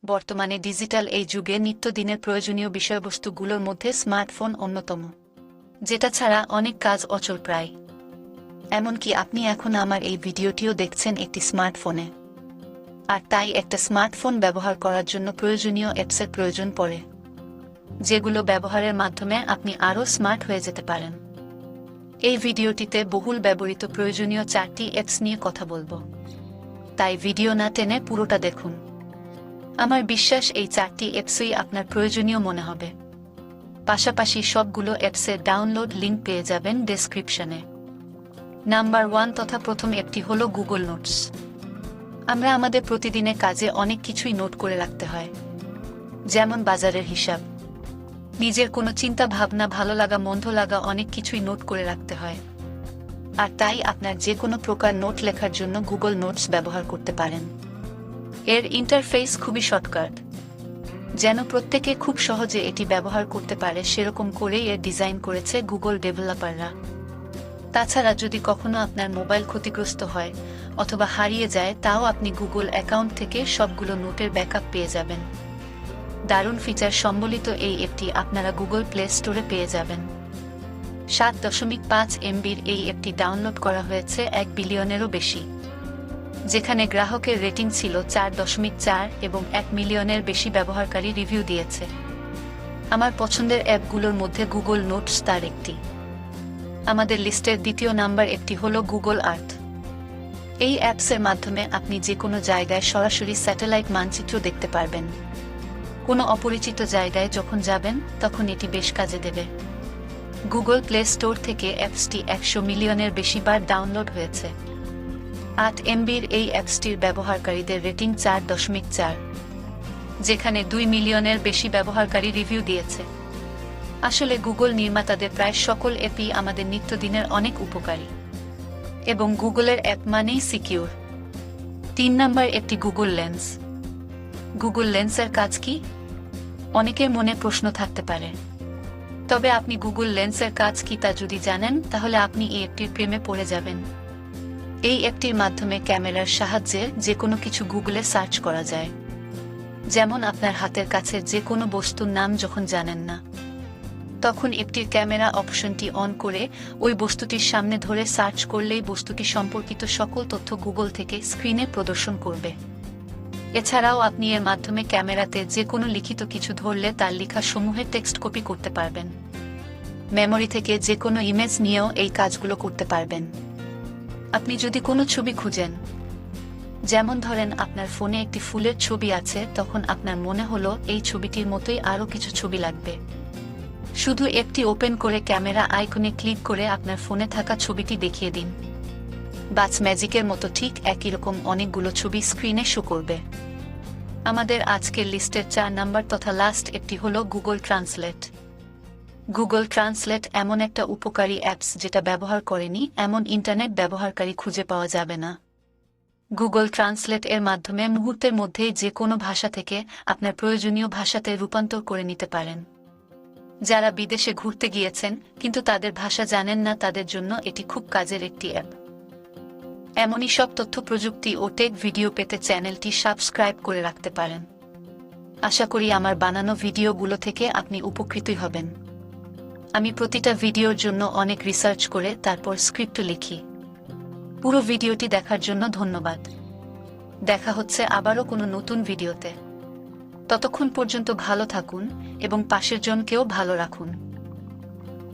বর্তমানে ডিজিটাল এই যুগে নিত্যদিনের প্রয়োজনীয় বিষয়বস্তুগুলোর মধ্যে স্মার্টফোন অন্যতম, যেটা ছাড়া অনেক কাজ অচল প্রায়। এমনকি আপনি এখন আমার এই ভিডিওটিও দেখছেন একটি স্মার্টফোনে। আর তাই একটা স্মার্টফোন ব্যবহার করার জন্য প্রয়োজনীয় অ্যাপসের প্রয়োজন পড়ে, যেগুলো ব্যবহারের মাধ্যমে আপনি আরও স্মার্ট হয়ে যেতে পারেন। এই ভিডিওটিতে বহুল ব্যবহৃত প্রয়োজনীয় 4টি অ্যাপস নিয়ে কথা বলবো, তাই ভিডিও না টেনে পুরোটা দেখুন। আমার বিশ্বাস এই 4টি অ্যাপসই আপনার প্রয়োজনীয় মনে হবে। পাশাপাশি সবগুলো অ্যাপসের ডাউনলোড লিঙ্ক পেয়ে যাবেন ডেসক্রিপশনে। নাম্বার 1 তথা প্রথম অ্যাপটি হলো গুগল নোটস। আমরা আমাদের প্রতিদিনের কাজে অনেক কিছুই নোট করে রাখতে হয়, যেমন বাজারের হিসাব, নিজের কোনো চিন্তা ভাবনা, ভালো লাগা মন্দ লাগা, অনেক কিছুই নোট করে রাখতে হয়। আর তাই আপনার যে কোনো প্রকার নোট লেখার জন্য গুগল নোটস ব্যবহার করতে পারেন। এর ইন্টারফেস খুবই শর্টকাট, যেন প্রত্যেকে খুব সহজে এটি ব্যবহার করতে পারে সেরকম করেই এর ডিজাইন করেছে গুগল ডেভেলপাররা। তাছাড়া যদি কখনো আপনার মোবাইল ক্ষতিগ্রস্ত হয় অথবা হারিয়ে যায়, তাও আপনি গুগল অ্যাকাউন্ট থেকে সবগুলো নোটের ব্যাকআপ পেয়ে যাবেন। দারুণ ফিচার সম্বলিত এই অ্যাপটি আপনারা গুগল প্লে স্টোরে পেয়ে যাবেন। 7.5 MBর এই অ্যাপটি ডাউনলোড করা হয়েছে 1 বিলিয়নেরও বেশি, যেখানে গ্রাহকের রেটিং ছিল 4.4 এবং 1 মিলিয়নের বেশি ব্যবহারকারী রিভিউ দিয়েছে। আমার পছন্দের অ্যাপগুলোর মধ্যে গুগল নোটস তার একটি। আমাদের লিস্টের দ্বিতীয় নাম্বার অ্যাপটি হলো গুগল আর্থ। এই অ্যাপসের মাধ্যমে আপনি যে কোনো জায়গায় সরাসরি স্যাটেলাইট মানচিত্র দেখতে পারবেন। কোনো অপরিচিত জায়গায় যখন যাবেন তখন এটি বেশ কাজে দেবে। গুগল প্লে স্টোর থেকে অ্যাপসটি 100 মিলিয়নের বেশি বার ডাউনলোড হয়েছে। 8 MBর এই অ্যাপসটির ব্যবহারকারীদের রেটিং 4.4, যেখানে 2 মিলিয়নের বেশি ব্যবহারকারী রিভিউ দিয়েছে। আসলে গুগল নির্মাতাদের প্রায় সকল অ্যাপই আমাদের নিত্যদিনের অনেক উপকারী, এবং গুগলের অ্যাপ মানেই সিকিউর। 3 নাম্বার অ্যাপটি গুগল লেন্স। গুগল লেন্সের কাজ কি? অনেকের মনে প্রশ্ন থাকতে পারে। তবে আপনি গুগল লেন্সের কাজ কি তা যদি জানেন, তাহলে আপনি এই অ্যাপটির প্রেমে পড়ে যাবেন। এই অ্যাপটির মাধ্যমে ক্যামেরার সাহায্যে যে কোনো কিছু গুগলে সার্চ করা যায়। যেমন আপনার হাতের কাছের যে কোনো বস্তুর নাম যখন জানেন না, তখন অ্যাপটির ক্যামেরা অপশনটি অন করে ওই বস্তুটির সামনে ধরে সার্চ করলেই বস্তুটি সম্পর্কিত সকল তথ্য গুগল থেকে স্ক্রিনে প্রদর্শন করবে। এছাড়াও আপনি এর মাধ্যমে ক্যামেরাতে যে কোনো লিখিত কিছু ধরলে তার লেখা সমূহের টেক্সট কপি করতে পারবেন। মেমোরি থেকে যে কোনো ইমেজ নিয়েও এই কাজগুলো করতে পারবেন। আপনি যদি কোনো ছবি খুঁজেন, যেমন ধরেন আপনার ফোনে একটি ফুলের ছবি আছে, তখন আপনার মনে হলো এই ছবিটির মতোই আরও কিছু ছবি লাগবে, শুধু একটি ওপেন করে ক্যামেরা আইকনে ক্লিক করে আপনার ফোনে থাকা ছবিটি দেখিয়ে দিন। বাস ম্যাজিকের মতো ঠিক একই রকম অনেকগুলো ছবি স্ক্রিনে শো করবে। আমাদের আজকের লিস্টের 4 নাম্বার তথা লাস্ট অ্যাপটি হলো গুগল ট্রান্সলেট। গুগল ট্রান্সলেট এমন একটা উপকারী অ্যাপস যেটা ব্যবহার করেনি এমন ইন্টারনেট ব্যবহারকারী খুঁজে পাওয়া যাবে না। গুগল ট্রান্সলেট এর মাধ্যমে মুহূর্তের মধ্যেই যে কোনো ভাষা থেকে আপনার প্রয়োজনীয় ভাষাতে রূপান্তর করে নিতে পারেন। যারা বিদেশে ঘুরতে গিয়েছেন কিন্তু তাদের ভাষা জানেন না, তাদের জন্য এটি খুব কাজের একটি অ্যাপ। এমনই সব তথ্য প্রযুক্তি ও টেক ভিডিও পেতে চ্যানেলটি সাবস্ক্রাইব করে রাখতে পারেন। আশা করি আমার বানানো ভিডিওগুলো থেকে আপনি উপকৃতই হবেন। আমি প্রতিটা ভিডিওর জন্য অনেক রিসার্চ করে তারপর স্ক্রিপ্ট লিখি। পুরো ভিডিওটি দেখার জন্য ধন্যবাদ। দেখা হচ্ছে আবারও কোনো নতুন ভিডিওতে। ততক্ষণ পর্যন্ত ভালো থাকুন এবং পাশের জনকেও ভালো রাখুন।